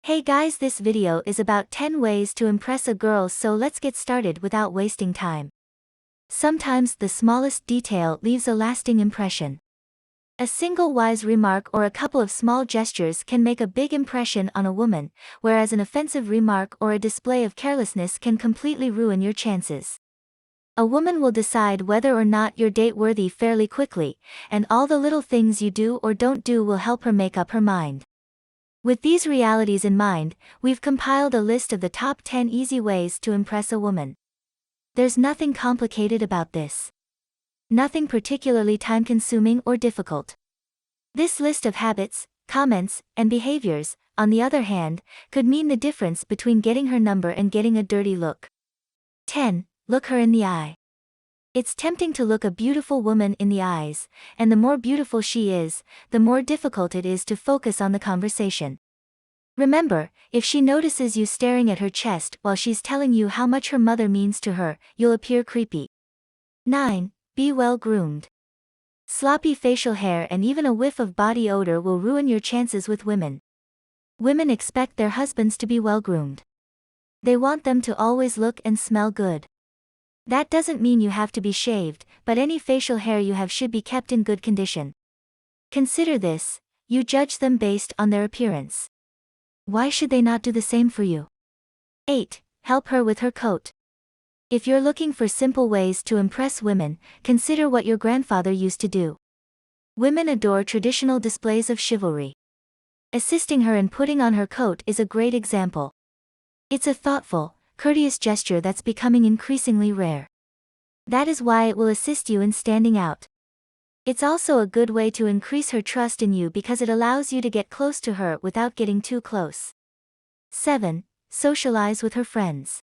Hey guys, this video is about 10 ways to impress a girl, so let's get started without wasting time. Sometimes the smallest detail leaves a lasting impression. A single wise remark or a couple of small gestures can make a big impression on a woman, whereas an offensive remark or a display of carelessness can completely ruin your chances. A woman will decide whether or not you're date-worthy fairly quickly, and all the little things you do or don't do will help her make up her mind. With these realities in mind, we've compiled a list of the top 10 easy ways to impress a woman. There's nothing complicated about this. Nothing particularly time-consuming or difficult. This list of habits, comments, and behaviors, on the other hand, could mean the difference between getting her number and getting a dirty look. 10. Look her in the eye. It's tempting to look a beautiful woman in the eyes, and the more beautiful she is, the more difficult it is to focus on the conversation. Remember, if she notices you staring at her chest while she's telling you how much her mother means to her, you'll appear creepy. 9. Be well groomed. Sloppy facial hair and even a whiff of body odor will ruin your chances with women. Women expect their husbands to be well groomed. They want them to always look and smell good. That doesn't mean you have to be shaved, but any facial hair you have should be kept in good condition. Consider this: you judge them based on their appearance. Why should they not do the same for you? 8. Help her with her coat. If you're looking for simple ways to impress women, consider what your grandfather used to do. Women adore traditional displays of chivalry. Assisting her in putting on her coat is a great example. It's a thoughtful, courteous gesture that's becoming increasingly rare. That is why it will assist you in standing out. It's also a good way to increase her trust in you because it allows you to get close to her without getting too close. 7. Socialize with her friends.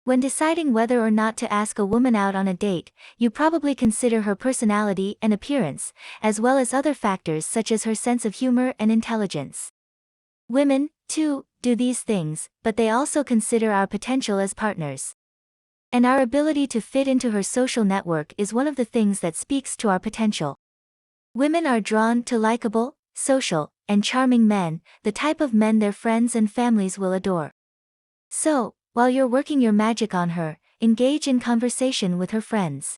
When deciding whether or not to ask a woman out on a date, you probably consider her personality and appearance, as well as other factors such as her sense of humor and intelligence. Women, too, do these things, but they also consider our potential as partners. And our ability to fit into her social network is one of the things that speaks to our potential. Women are drawn to likable, social, and charming men, the type of men their friends and families will adore. So, while you're working your magic on her, engage in conversation with her friends.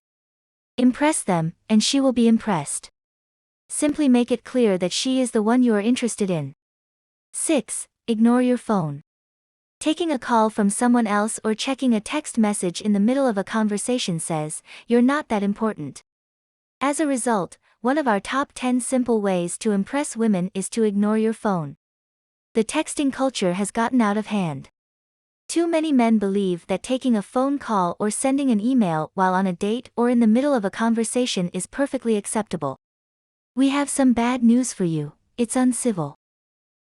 Impress them, and she will be impressed. Simply make it clear that she is the one you are interested in. 6. Ignore your phone. Taking a call from someone else or checking a text message in the middle of a conversation says, you're not that important. As a result, one of our top 10 simple ways to impress women is to ignore your phone. The texting culture has gotten out of hand. Too many men believe that taking a phone call or sending an email while on a date or in the middle of a conversation is perfectly acceptable. We have some bad news for you: it's uncivil.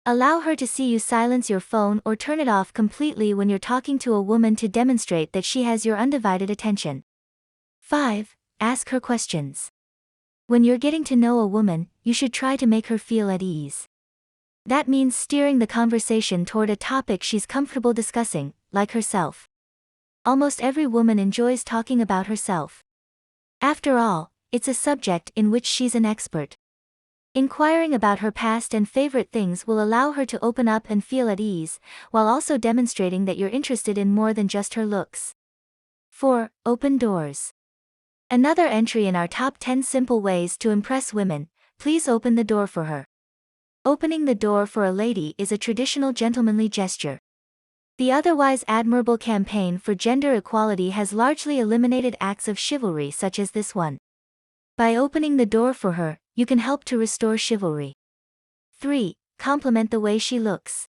Allow her to see you silence your phone or turn it off completely when you're talking to a woman to demonstrate that she has your undivided attention. 5. Ask her questions. When you're getting to know a woman, you should try to make her feel at ease. That means steering the conversation toward a topic she's comfortable discussing, like herself. Almost every woman enjoys talking about herself. After all, it's a subject in which she's an expert. Inquiring about her past and favorite things will allow her to open up and feel at ease, while also demonstrating that you're interested in more than just her looks. 4. Open doors. Another entry in our top 10 simple ways to impress women: please open the door for her. Opening the door for a lady is a traditional gentlemanly gesture. The otherwise admirable campaign for gender equality has largely eliminated acts of chivalry such as this one. By opening the door for her, you can help to restore chivalry. 3. Compliment the way she looks.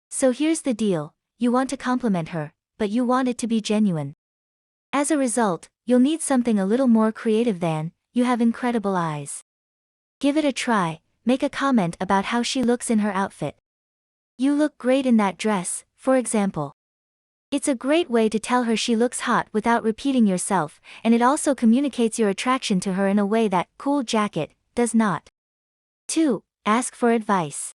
So here's the deal: you want to compliment her, but you want it to be genuine. As a result, you'll need something a little more creative than, "You have incredible eyes." Give it a try. Make a comment about how she looks in her outfit. "You look great in that dress," for example. It's a great way to tell her she looks hot without repeating yourself, and it also communicates your attraction to her in a way that "cool jacket" does not. 2. Ask for advice.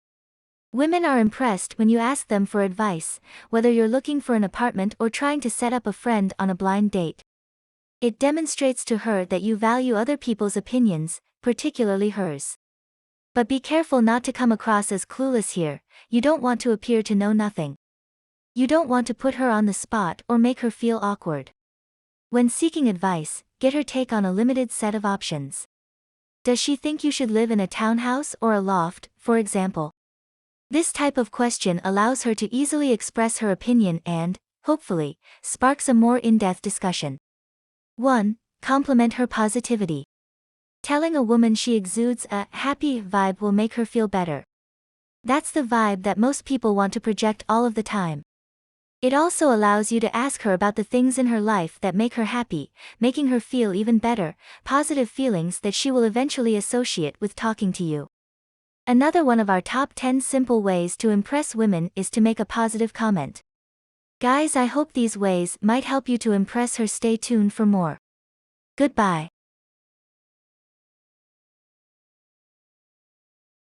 Women are impressed when you ask them for advice, whether you're looking for an apartment or trying to set up a friend on a blind date. It demonstrates to her that you value other people's opinions, particularly hers. But be careful not to come across as clueless here. You don't want to appear to know nothing. You don't want to put her on the spot or make her feel awkward. When seeking advice, get her take on a limited set of options. Does she think you should live in a townhouse or a loft, for example? This type of question allows her to easily express her opinion and, hopefully, sparks a more in-depth discussion. 1. Compliment her positivity. Telling a woman she exudes a happy vibe will make her feel better. That's the vibe that most people want to project all of the time. It also allows you to ask her about the things in her life that make her happy, making her feel even better, positive feelings that she will eventually associate with talking to you. Another one of our top 10 simple ways to impress women is to make a positive comment. Guys, I hope these ways might help you to impress her. Stay tuned for more. Goodbye.